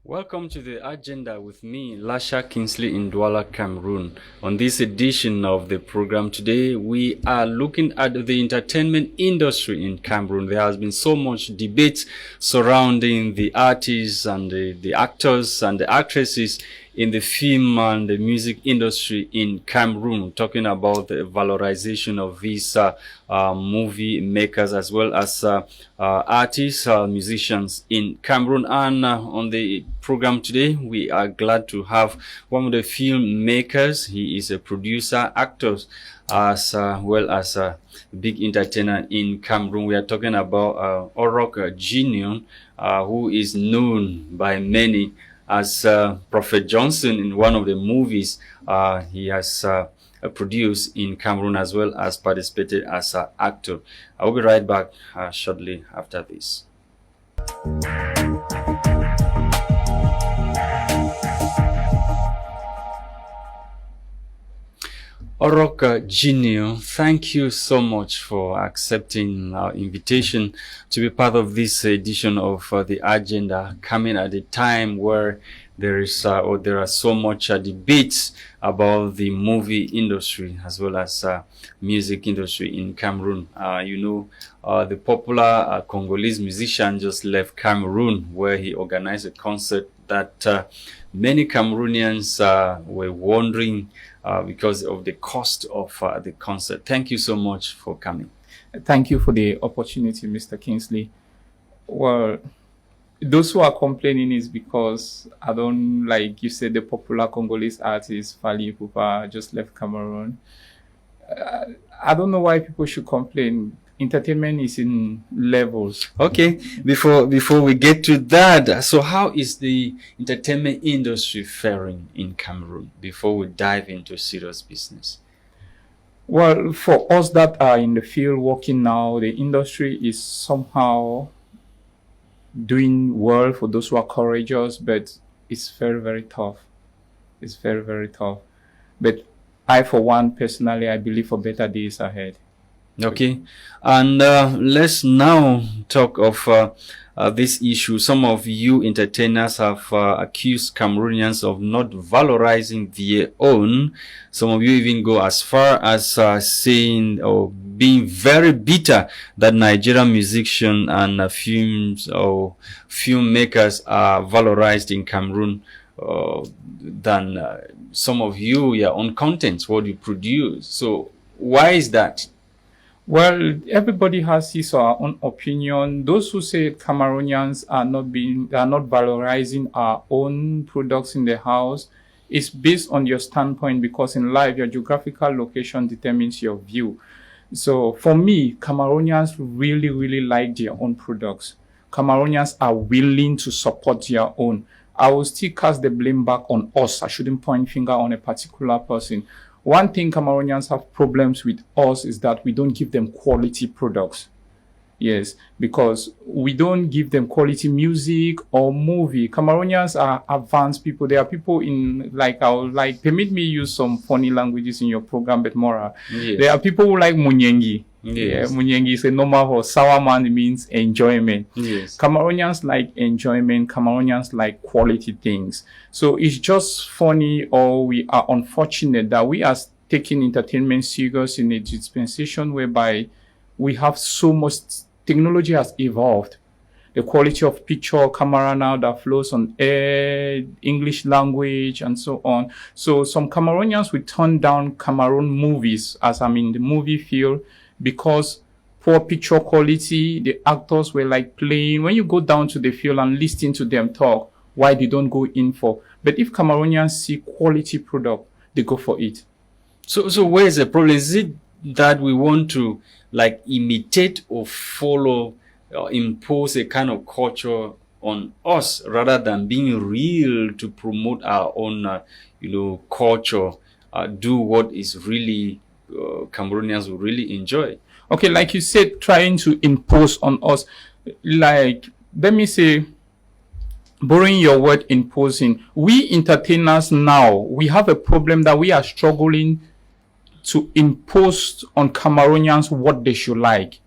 Welcome to the agenda with me, LASHA Kingsley in Douala, Cameroon. On this edition of the program today, we are looking at the entertainment industry in Cameroon. There has been so much debate surrounding the artists and the actors and the actresses in the film and the music industry in Cameroon, talking about the valorization of these movie makers as well as artists, musicians in Cameroon. And on the program today, we are glad to have one of the filmmakers. He is a producer, actor, as well as a big entertainer in Cameroon. We are talking about OROCK Junior, who is known by many as Prophet Johnson in one of the movies he has produced in Cameroon, as well as participated as an actor. I will be right back shortly after this. OROCK Junior, thank you so much for accepting our invitation to be part of this edition of the agenda, coming at a time where there is there are so much debates about the movie industry as well as music industry in Cameroon. The popular Congolese musician just left Cameroon, where he organized a concert that many Cameroonians were wondering because of the cost of the concert. Thank you so much for coming. Thank you for the opportunity, Mr. Kingsley. Well, those who are complaining is because I don't, like you said, the popular Congolese artist Fally Ipupa just left Cameroon. I don't know why people should complain. Entertainment is in levels. Okay, before we get to that, so how is the entertainment industry faring in Cameroon before we dive into serious business? Well, for us that are in the field working now, the industry is somehow doing well for those who are courageous, but it's very, very tough. It's very, very tough. But I, for one, personally, I believe for better days ahead. Okay, and let's now talk of this issue. Some of you entertainers have accused Cameroonians of not valorizing their own. Some of you even go as far as saying or being very bitter that Nigerian musicians and films or filmmakers are valorized in Cameroon than some of you, your own contents, what you produce. So why is that? Well, everybody has his or her own opinion. Those who say Cameroonians are not valorizing our own products in the house is based on your standpoint, because in life, your geographical location determines your view. So for me, Cameroonians really, really like their own products. Cameroonians are willing to support their own. I will still cast the blame back on us. I shouldn't point finger on a particular person. One thing Cameroonians have problems with us is that we don't give them quality products. Yes, because we don't give them quality music or movie. Cameroonians are advanced people. There are people in, permit me use some funny languages in your program, but more. Yes. There are people who like munyengi. Yes. Yeah, munyengi is a normal word. Sawaman means enjoyment. Yes. Cameroonians like enjoyment. Cameroonians like quality things. So it's just funny, or we are unfortunate that we are taking entertainment serious in a dispensation whereby we have so much technology has evolved. The quality of picture camera now that flows on air, English language, and so on. So some Cameroonians will turn down Cameroon movies, as I'm in the movie field, because poor picture quality, the actors were like playing. When you go down to the field and listen to them talk, why they don't go in for. But if Cameroonians see quality product, they go for it. So where is the problem? Is it that we want to imitate or follow or impose a kind of culture on us rather than being real to promote our own, culture, do what is really Cameroonians will really enjoy. Okay, like you said, trying to impose on us, like, let me say, borrowing your word, imposing. We entertainers now, we have a problem that we are struggling to impose on Cameroonians what they should like,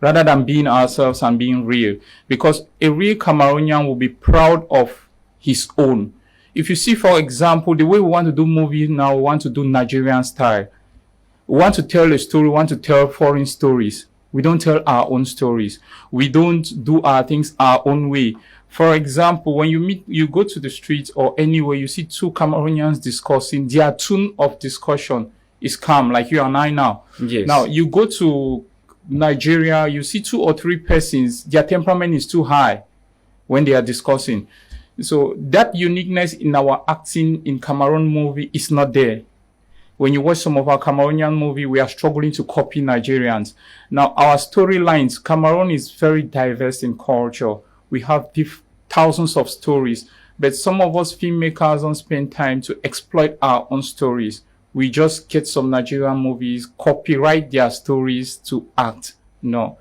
rather than being ourselves and being real. Because a real Cameroonian will be proud of his own. If you see, for example, the way we want to do movies now, we want to do Nigerian style. We want to tell a story, we want to tell foreign stories. We don't tell our own stories. We don't do our things our own way. For example, when you go to the streets or anywhere, you see two Cameroonians discussing, their tone of discussion is calm, like you and I now. Yes. Now, you go to Nigeria, you see 2 or 3 persons, their temperament is too high when they are discussing. So that uniqueness in our acting in Cameroon movie is not there. When you watch some of our Cameroonian movie, we are struggling to copy Nigerians. Now, our storylines, Cameroon is very diverse in culture. We have thousands of stories, but some of us filmmakers don't spend time to exploit our own stories. We just get some Nigerian movies, copyright their stories to act. No.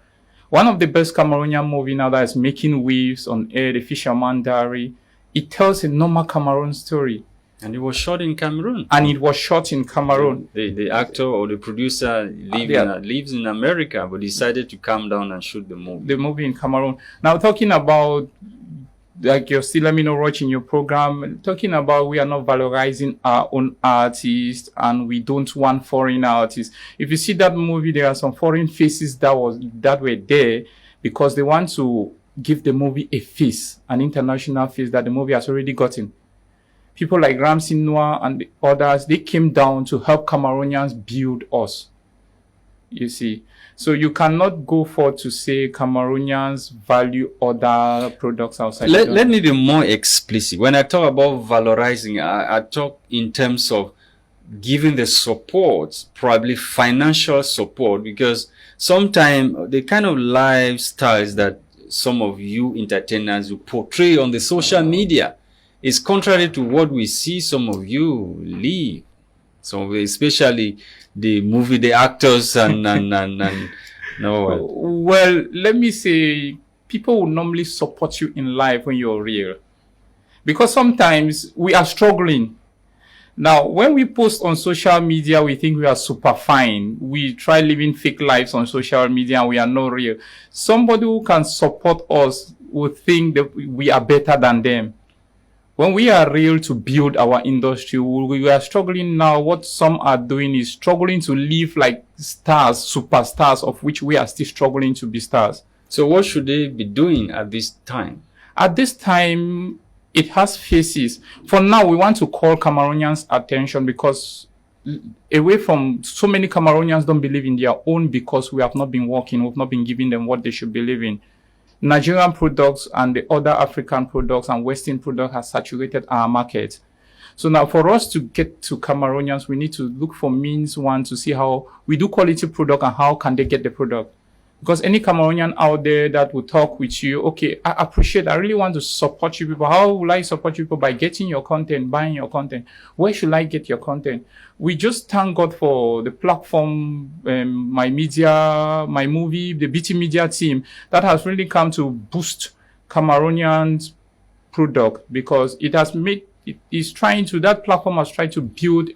One of the best Cameroonian movie now that is making waves on air, The Fisherman Diary, it tells a normal Cameroon story. And it was shot in Cameroon. And it was shot in Cameroon. The actor or the producer lives in America, but decided to come down and shoot the movie. The movie in Cameroon. Now, talking about, like you're still, let me know, watching your program, talking about we are not valorizing our own artists and we don't want foreign artists. If you see that movie, there are some foreign faces that were there because they want to give the movie a face, an international face that the movie has already gotten. People like Ramsey Noah and the others, they came down to help Cameroonians build us. You see. So you cannot go for to say Cameroonians value other products outside. Let me be more explicit. When I talk about valorizing, I talk in terms of giving the support, probably financial support, because sometimes the kind of lifestyles that some of you entertainers will portray on the social media is contrary to what we see some of you live. So especially the actors and no. Well, let me say, people will normally support you in life when you're real. Because sometimes we are struggling. Now, when we post on social media, we think we are super fine. We try living fake lives on social media and we are not real. Somebody who can support us will think that we are better than them. When we are real to build our industry, we are struggling now. What some are doing is struggling to live like stars, superstars, of which we are still struggling to be stars. So what should they be doing at this time? At this time, it has phases. For now, we want to call Cameroonians' attention because away from so many Cameroonians don't believe in their own because we have not been working, we've not been giving them what they should believe in. Nigerian products and the other African products and Western products have saturated our market. So now for us to get to Cameroonians, we need to look for means, one, to see how we do quality product and how can they get the product. Because any Cameroonian out there that will talk with you, okay, I appreciate, I really want to support you people. How will I support you people? By getting your content, buying your content. Where should I get your content? We just thank God for the platform, my media, my movie, the BT Media team that has really come to boost Cameroonians' product because it has made, that platform has tried to build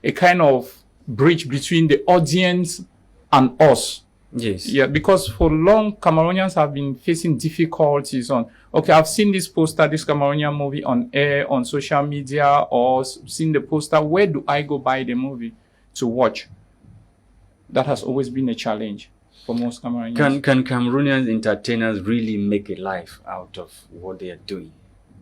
a kind of bridge between the audience and us. Yes. Yeah, because for long, Cameroonians have been facing difficulties on, okay, I've seen this poster, this Cameroonian movie on air, on social media, or seen the poster. Where do I go buy the movie to watch? That has always been a challenge for most Cameroonians. Can Cameroonian entertainers really make a life out of what they are doing?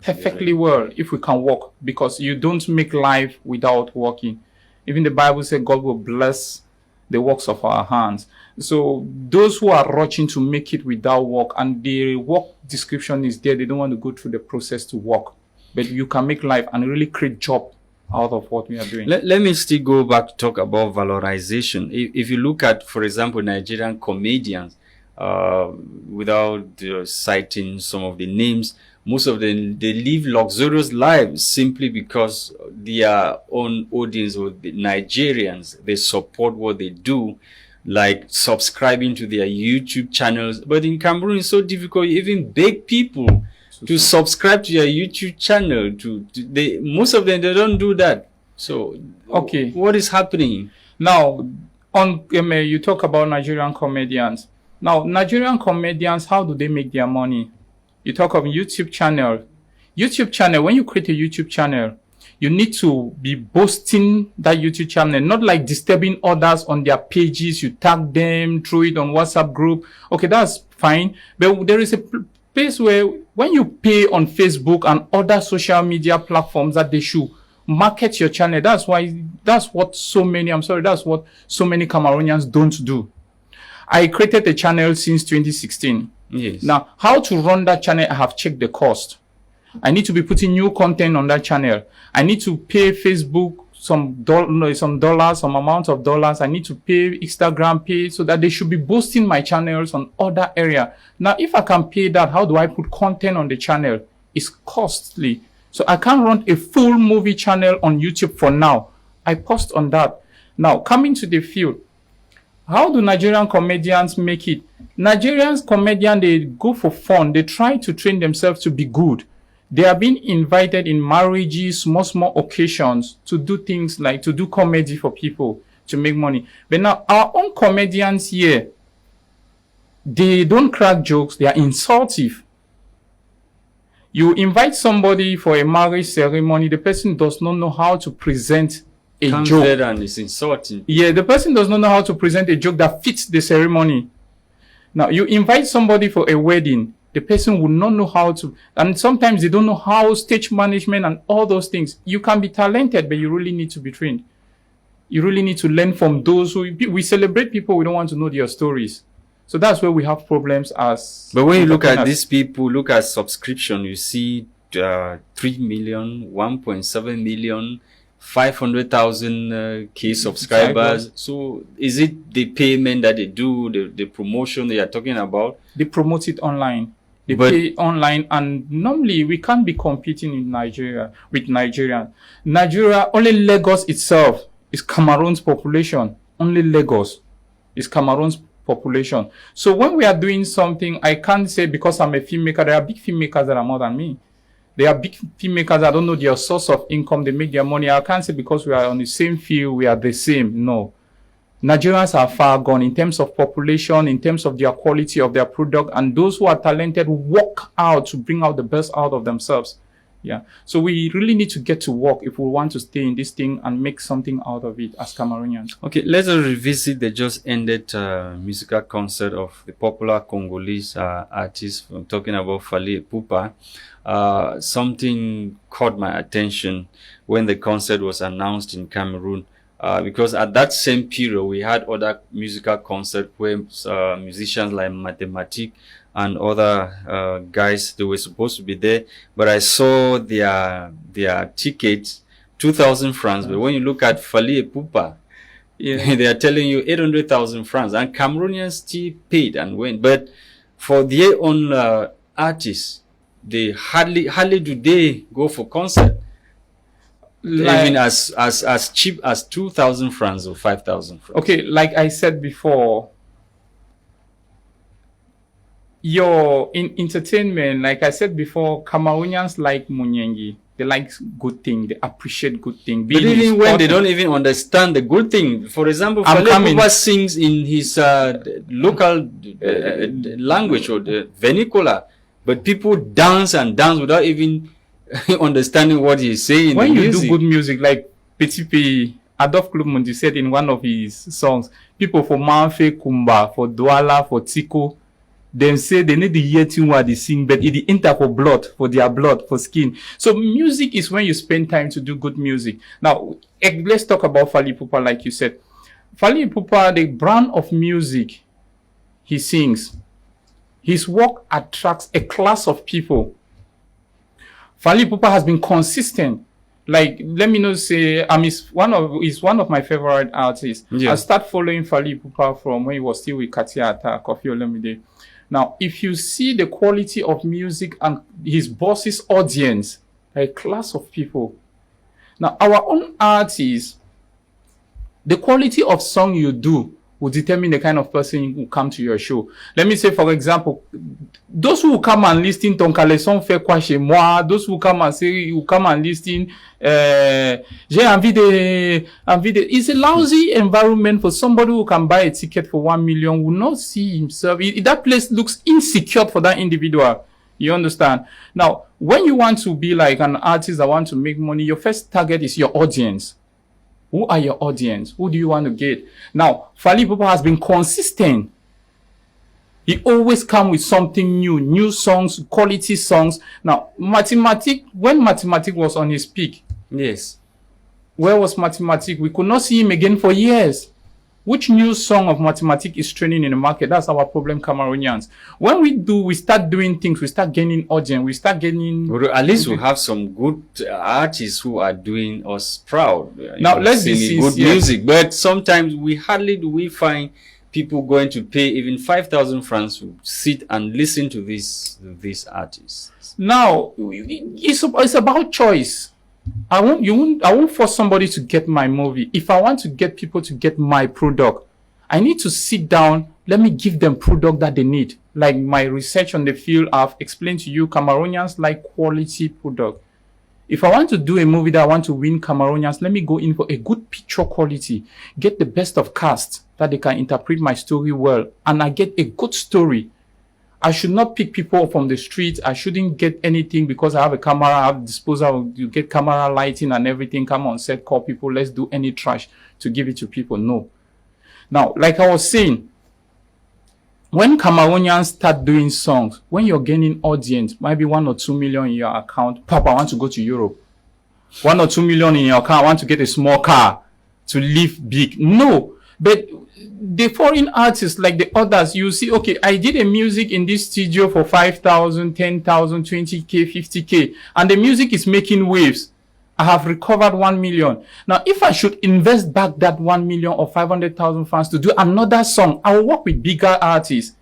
Perfectly well, if we can work, because you don't make life without working. Even the Bible says God will bless the works of our hands. So those who are rushing to make it without work, and the work description is there, they don't want to go through the process to work. But you can make life and really create job out of what we are doing. Let me still go back to talk about valorization. If you look at, for example, Nigerian comedians, without citing some of the names. Most of them, they live luxurious lives simply because their own audience, or the Nigerians, they support what they do, like subscribing to their YouTube channels. But in Cameroon, it's so difficult. You even beg people to subscribe to your YouTube channel. Most of them, they don't do that. So, okay, what is happening now? You talk about Nigerian comedians. Now, Nigerian comedians, how do they make their money? You talk of YouTube channel. YouTube channel, when you create a YouTube channel, you need to be boasting that YouTube channel, not like disturbing others on their pages. You tag them, throw it on WhatsApp group. Okay, that's fine. But there is a place where when you pay on Facebook and other social media platforms that they should market your channel, that's what so many Cameroonians don't do. I created a channel since 2016. Yes. Now, how to run that channel, I have checked the cost. I need to be putting new content on that channel. I need to pay Facebook some amount of dollars. I need to pay Instagram pay so that they should be boosting my channels on other area. Now, if I can pay that, how do I put content on the channel? It's costly. So I can't run a full movie channel on YouTube for now. I post on that. Now, coming to the field, how do Nigerian comedians make it? Nigerian comedians, they go for fun. They try to train themselves to be good. They are being invited in marriages, small occasions to do things like to do comedy for people to make money. But now our own comedians here, they don't crack jokes. They are insultive. You invite somebody for a marriage ceremony, the person does not know how to present a joke. And it's insulting. Yeah, the person does not know how to present a joke that fits the ceremony. Now, you invite somebody for a wedding, the person will not know how to, and sometimes they don't know how stage management and all those things. You can be talented, but you really need to be trained. You really need to learn from those we celebrate people, we don't want to know their stories. So that's where we have problems as. But when you look at these people, look at subscription, you see 3 million, 1.7 million, 500,000 K subscribers. So is it the payment that they do, the promotion they are talking about? They promote it online. They pay online, and normally we can't be competing in Nigeria with Nigeria. Nigeria, only Lagos itself is Cameroon's population. Only Lagos is Cameroon's population. So when we are doing something, I can't say because I'm a filmmaker, there are big filmmakers that are more than me. There are big filmmakers, I don't know their source of income, they make their money. I can't say because we are on the same field, we are the same. No. Nigerians are far gone in terms of population, in terms of their quality of their product, and those who are talented work out to bring out the best out of themselves. Yeah. So we really need to get to work if we want to stay in this thing and make something out of it as Cameroonians. Okay, let's revisit the just ended musical concert of the popular Congolese artist. I'm talking about Fally Ipupa. Something caught my attention when the concert was announced in Cameroon. Because at that same period, we had other musical concerts where musicians like Mathematic and other guys, they were supposed to be there. But I saw their tickets, 2,000 francs. But when you look at Fally Ipupa, yeah, they are telling you 800,000 francs. And Cameroonians still paid and went. But for their own artists, they hardly do they go for concert. Like, even as cheap as 2,000 francs or 5,000 francs. Okay, like I said before, in entertainment, like I said before, Cameroonians like Munyengi. They like good thing. They appreciate good thing. But even when they don't even understand the good thing, for example, Fally Ipupa sings in his local language or the vernacular, but people dance and dance without even understanding what he's saying. When you do good music, like Petit Pays, Adolphe Klubmundi said in one of his songs, people for Manfe, Kumba, for Douala, for Tiko, they say they need to hear thing what they sing, but it enter for blood, for their blood, for skin. So music is when you spend time to do good music. Now, let's talk about Fally Ipupa, like you said. Fally Ipupa, the brand of music he sings, his work attracts a class of people. Fally Ipupa has been consistent. Like, let me not say, he's one of my favorite artists. Yeah. I start following Fally Ipupa from when he was still with Katia Atta, Kofi Olomide. Now, if you see the quality of music and his boss's audience, a class of people. Now, our own artists, the quality of song you do will determine the kind of person who come to your show. Let me say, for example, those who come and listen Tonkale Son fait quoi chez moi, those who come and say, who come and listen, j'ai envie de, it's a lousy environment for somebody who can buy a ticket for 1 million, will not see himself. That place looks insecure for that individual. You understand? Now, when you want to be like an artist that want to make money, your first target is your audience. Who are your audience? Who do you want to get? Now, Fally Ipupa has been consistent. He always come with something new songs, quality songs. Now, when Mathematic was on his peak. Yes. Where was Mathematic? We could not see him again for years. Which new song of Mathematic is trending in the market? That's our problem, Cameroonians. When we start doing things, we start gaining audience, we start gaining... Well, at least we have some good artists who are doing us proud. Now, let's be sincere. Good music, but sometimes we find people going to pay even 5,000 francs to sit and listen to these artists. Now, it's about choice. I won't force somebody to get my movie. If I want to get people to get my product, I need to sit down. Let me give them product that they need. Like my research on the field, I've explained to you, Cameroonians like quality product. If I want to do a movie that I want to win Cameroonians, let me go in for a good picture quality. Get the best of cast that they can interpret my story well. And I get a good story. I should not pick people from the street. I shouldn't get anything because I have a camera, I have disposal, you get camera lighting and everything. Come on set, call people, let's do any trash to give it to people. No. Now, like I was saying, when Cameroonians start doing songs, when you're gaining audience, maybe 1 or 2 million in your account, Papa, I want to go to Europe. 1 or 2 million in your account, I want to get a small car to live big. No. But the foreign artists, like the others, you see, okay, I did a music in this studio for 5,000, 10,000, 20K, 50K, and the music is making waves. I have recovered 1 million. Now, if I should invest back that 1 million or 500,000 fans to do another song, I will work with bigger artists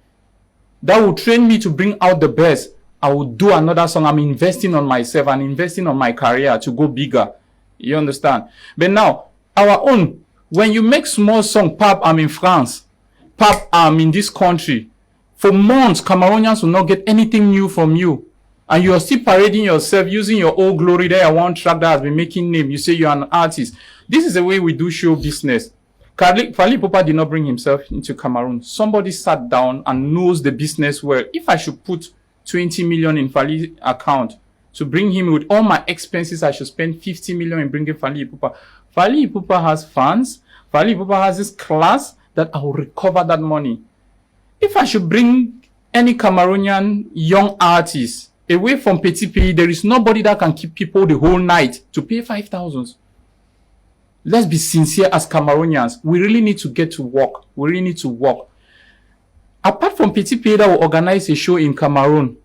that will train me to bring out the best. I will do another song. I'm investing on myself and investing on my career to go bigger. You understand? But now, our own, when you make small song, Pap, I'm in France. Pap, I'm in this country. For months, Cameroonians will not get anything new from you. And you are still parading yourself, using your old glory. There, one track that has been making name. You say you're an artist. This is the way we do show business. Fally Ipupa did not bring himself into Cameroon. Somebody sat down and knows the business well. If I should put 20 million in Fally's account to bring him with all my expenses, I should spend 50 million in bringing Fally Ipupa. Fally Ipupa has fans. Fally Ipupa has this class that I will recover that money. If I should bring any Cameroonian young artist away from Petit Pays, there is nobody that can keep people the whole night to pay 5,000. Let's be sincere as Cameroonians. We really need to get to work. We really need to work. Apart from Petit Pays that will organize a show in Cameroon,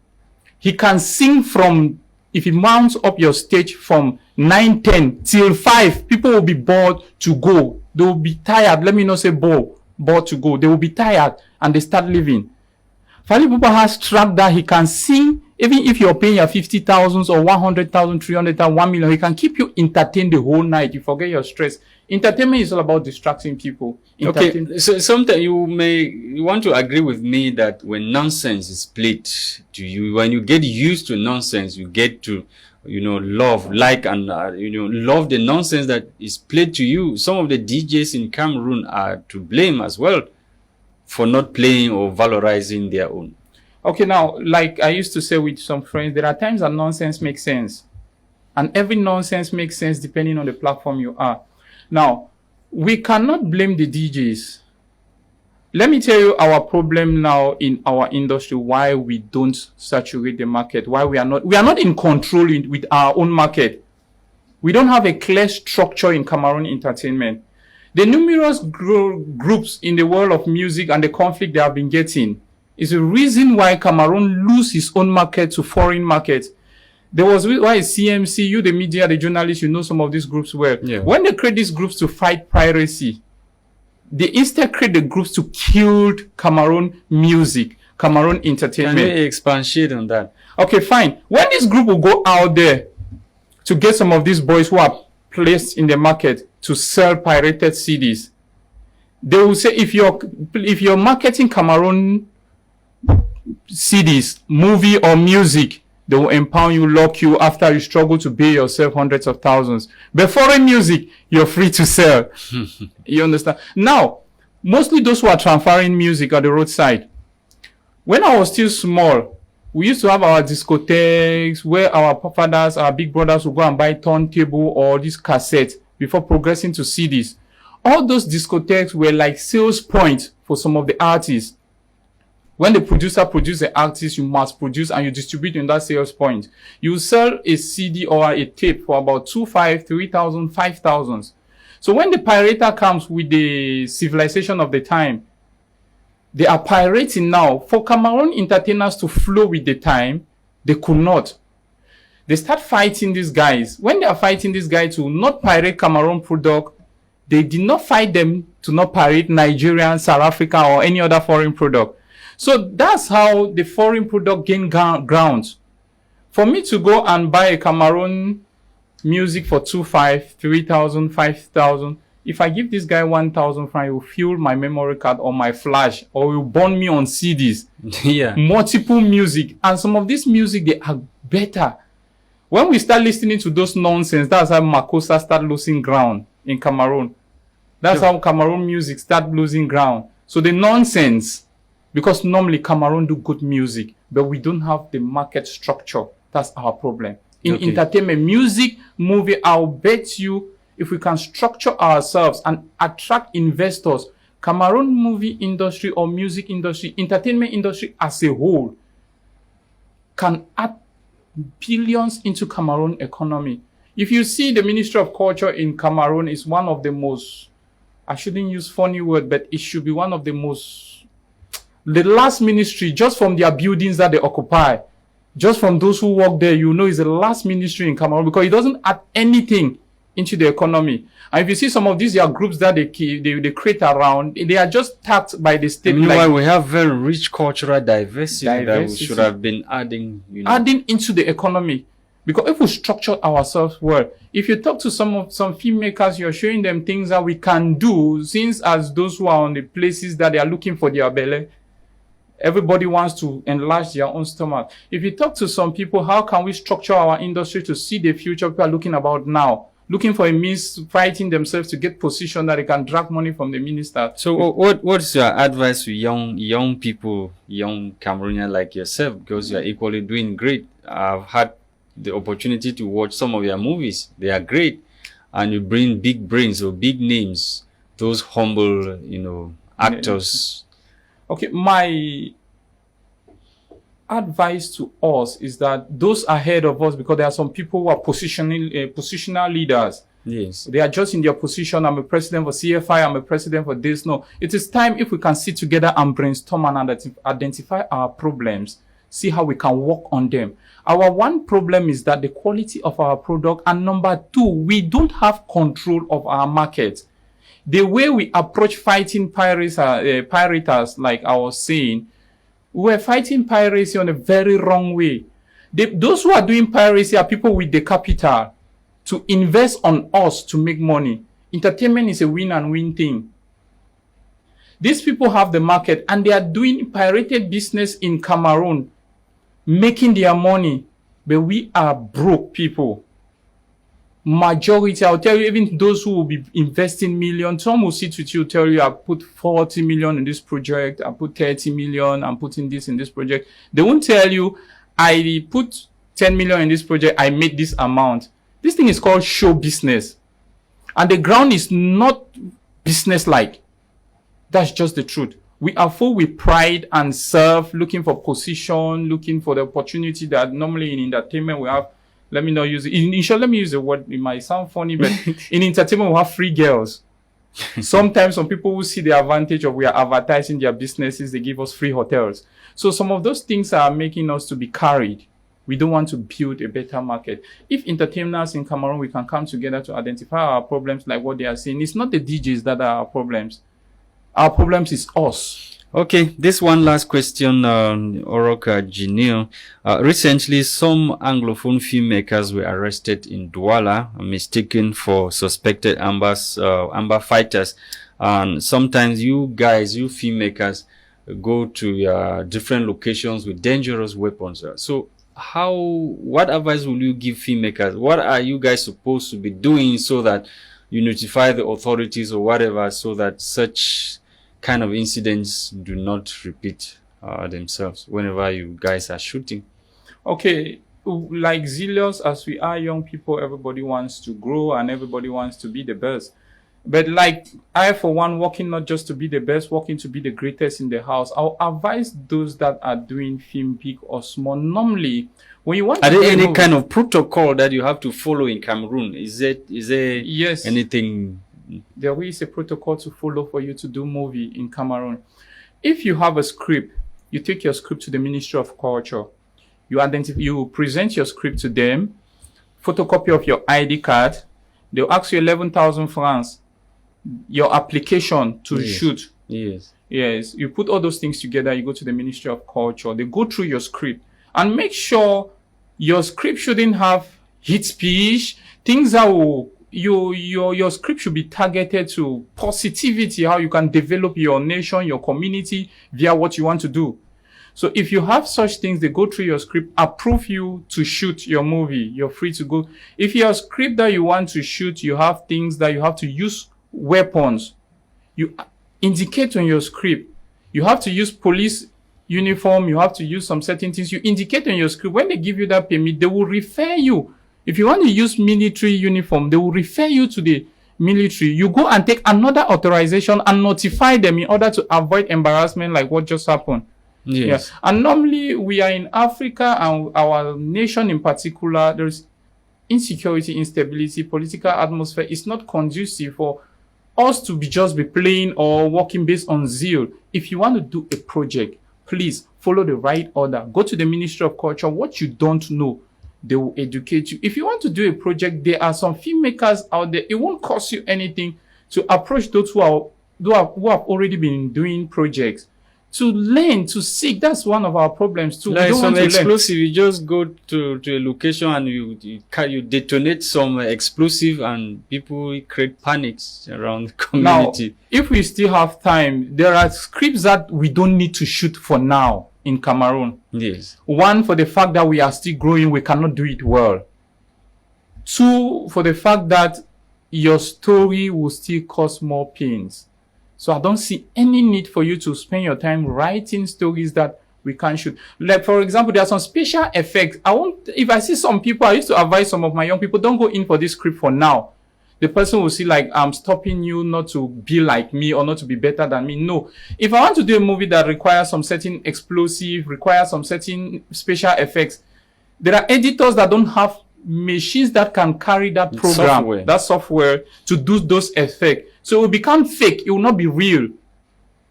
he can sing from, if he mounts up your stage from 9, 10 till 5, people will be bored to go. They will be tired. Let me not say bored to go. They will be tired and they start leaving. Fally Ipupa has track that he can sing, even if you're paying your 50,000 or 100,000, 300,000, 1 million, he can keep you entertained the whole night. You forget your stress. Entertainment is all about distracting people. Okay, so sometimes you want to agree with me that when nonsense is played to you, when you get used to nonsense, you get to, love the nonsense that is played to you. Some of the DJs in Cameroon are to blame as well for not playing or valorizing their own. Okay, now, like I used to say with some friends, there are times that nonsense makes sense. And every nonsense makes sense depending on the platform you are. Now, we cannot blame the DJs. Let me tell you our problem now in our industry, why we don't saturate the market, why we are not in control with our own market. We don't have a clear structure in Cameroon entertainment. The numerous groups in the world of music and the conflict they have been getting is a reason why Cameroon loses its own market to foreign markets. There was why CMC, you the media, the journalists, you know some of these groups well. Yeah. When they create these groups to fight piracy, they instead create the groups to kill Cameroon music, Cameroon entertainment. Can you expatiate on that? Okay, fine. When this group will go out there to get some of these boys who are placed in the market to sell pirated CDs, they will say if you're marketing Cameroon CDs, movie or music, they will impound you, lock you after you struggle to pay yourself hundreds of thousands. But foreign music, you're free to sell. You understand? Now, mostly those who are transferring music at the roadside. When I was still small, we used to have our discotheques where our fathers, our big brothers would go and buy turntable or this cassette before progressing to CDs. All those discotheques were like sales points for some of the artists. When the producer produces an artist, you must produce and you distribute in that sales point. You sell a CD or a tape for about 2,500, 3,000, 5,000. So when the pirater comes with the civilization of the time, they are pirating now. For Cameroon entertainers to flow with the time, they could not. They start fighting these guys. When they are fighting these guys to not pirate Cameroon product, they did not fight them to not pirate Nigerian, South Africa, or any other foreign product. So that's how the foreign product gained ground. For me to go and buy a Cameroon music for 2,500, 3,000, 5,000, if I give this guy 1,000 francs, he will fuel my memory card or my flash, or will burn me on CDs. Yeah. Multiple music. And some of this music, they are better. When we start listening to those nonsense, that's how Makossa start losing ground in Cameroon. That's how Cameroon music start losing ground. So the nonsense, because normally Cameroon do good music, but we don't have the market structure. That's our problem. In entertainment, music, movie, I'll bet you if we can structure ourselves and attract investors, Cameroon movie industry or music industry, entertainment industry as a whole can add billions into Cameroon economy. If you see the Ministry of Culture in Cameroon is one of the most, I shouldn't use funny word, but it should be one of the most, the last ministry, just from their buildings that they occupy, just from those who work there, you know it's the last ministry in Cameroon because it doesn't add anything into the economy. And if you see some of these groups that they create around, they are just taxed by the state. Meanwhile, we have very rich cultural diversity that we should have been adding, adding into the economy. Because if we structure ourselves well, if you talk to some filmmakers, you're showing them things that we can do, since as those who are on the places that they are looking for their belly, everybody wants to enlarge their own stomach. If you talk to some people, how can we structure our industry to see the future people are looking about now? Looking for a means, fighting themselves to get position that they can drag money from the minister. So what's your advice to young people, young Cameroonian like yourself, because you're equally doing great? I've had the opportunity to watch some of your movies. They are great. And you bring big brains or big names, those humble, actors. Okay, my advice to us is that those ahead of us, because there are some people who are positional leaders. Yes. They are just in their position. I'm a president for CFI. I'm a president for this. No, it is time if we can sit together and brainstorm and identify our problems, see how we can work on them. Our one problem is that the quality of our product, and number two, we don't have control of our market. The way we approach fighting pirates, like I was saying, we're fighting piracy on a very wrong way. Those who are doing piracy are people with the capital to invest on us to make money. Entertainment is a win and win thing. These people have the market and they are doing pirated business in Cameroon, making their money, but we are broke people. Majority, I'll tell you, even those who will be investing millions, some will sit with you, tell you, I put 40 million in this project, I put 30 million, I'm putting this in this project. They won't tell you, I put 10 million in this project, I made this amount. This thing is called show business. And the ground is not business-like. That's just the truth. We are full with pride and self, looking for position, looking for the opportunity that normally in entertainment we have. Let me not use it. Let me use the word. It might sound funny, but in entertainment, we have free girls. Sometimes some people will see the advantage of we are advertising their businesses. They give us free hotels. So some of those things are making us to be carried. We don't want to build a better market. If entertainers in Cameroon, we can come together to identify our problems like what they are saying. It's not the DJs that are our problems. Our problems is us. Okay, this one last question, OROCK Junior. Recently, some Anglophone filmmakers were arrested in Douala, mistaken for suspected amber fighters. And sometimes you guys, you filmmakers, go to different locations with dangerous weapons. So what advice will you give filmmakers? What are you guys supposed to be doing so that you notify the authorities or whatever, so that such kind of incidents do not repeat themselves whenever you guys are shooting? Okay, like zealous as we are young people, everybody wants to grow and everybody wants to be the best. But like I, for one, working not just to be the best, working to be the greatest in the house. I'll advise those that are doing film, big or small. Normally, when you want are to there any kind of protocol that you have to follow in Cameroon? Is there yes, anything? There is a protocol to follow for you to do movie in Cameroon. If you have a script, you take your script to the Ministry of Culture. You present your script to them, photocopy of your ID card. They'll ask you 11,000 francs, your application to shoot. Yes. Yes. You put all those things together, you go to the Ministry of Culture. They go through your script and make sure your script shouldn't have hate speech, things that will your script should be targeted to positivity, how you can develop your nation, your community via what you want to do. So if you have such things, they go through your script, approve you to shoot your movie. You're free to go. If your script that you want to shoot, you have things that you have to use weapons. You indicate on your script. You have to use police uniform. You have to use some certain things. You indicate on your script. When they give you that permit, they will refer you. If you want to use military uniform, they will refer you to the military. You go and take another authorization and notify them in order to avoid embarrassment like what just happened. Yes. Yeah. And normally we are in Africa, and our nation in particular, there's insecurity, instability, political atmosphere. It's not conducive for us to just be playing or working based on zeal. If you want to do a project, please follow the right order. Go to the Ministry of Culture. What you don't know, they will educate you. If you want to do a project, there are some filmmakers out there. It won't cost you anything to approach those who have already been doing projects, to learn, to seek. That's one of our problems too. Like we don't some want to explosive, you just go to a location and you detonate some explosive and people create panics around the community. Now, if we still have time, there are scripts that we don't need to shoot for now in Cameroon. Yes. One, for the fact that we are still growing, we cannot do it well. Two, for the fact that your story will still cause more pains. So I don't see any need for you to spend your time writing stories that we can't shoot. Like, for example, there are some special effects. If I see some people, I used to advise some of my young people, don't go in for this script for now. The person will see like, I'm stopping you not to be like me or not to be better than me. No. If I want to do a movie that requires some certain explosive, requires some certain special effects, there are editors that don't have machines that can carry that program, that software to do those effects. So it will become fake. It will not be real.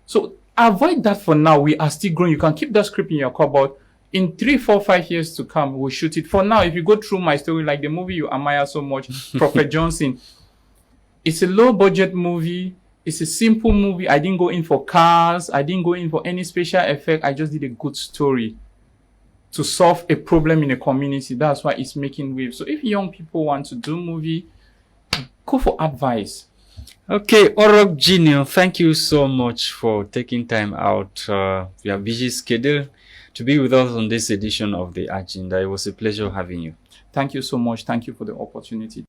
So avoid that for now. We are still growing. You can keep that script in your cupboard. In 3, 4, 5 years to come, we'll shoot it. For now, if you go through my story, like the movie you admire so much, Prophet Johnson, it's a low budget movie. It's a simple movie. I didn't go in for cars. I didn't go in for any special effect. I just did a good story to solve a problem in a community. That's why it's making waves. So if young people want to do movie, go for advice. Okay, OROCK Junior, thank you so much for taking time out your busy schedule to be with us on this edition of The Agenda. It was a pleasure having you. Thank you so much. Thank you for the opportunity.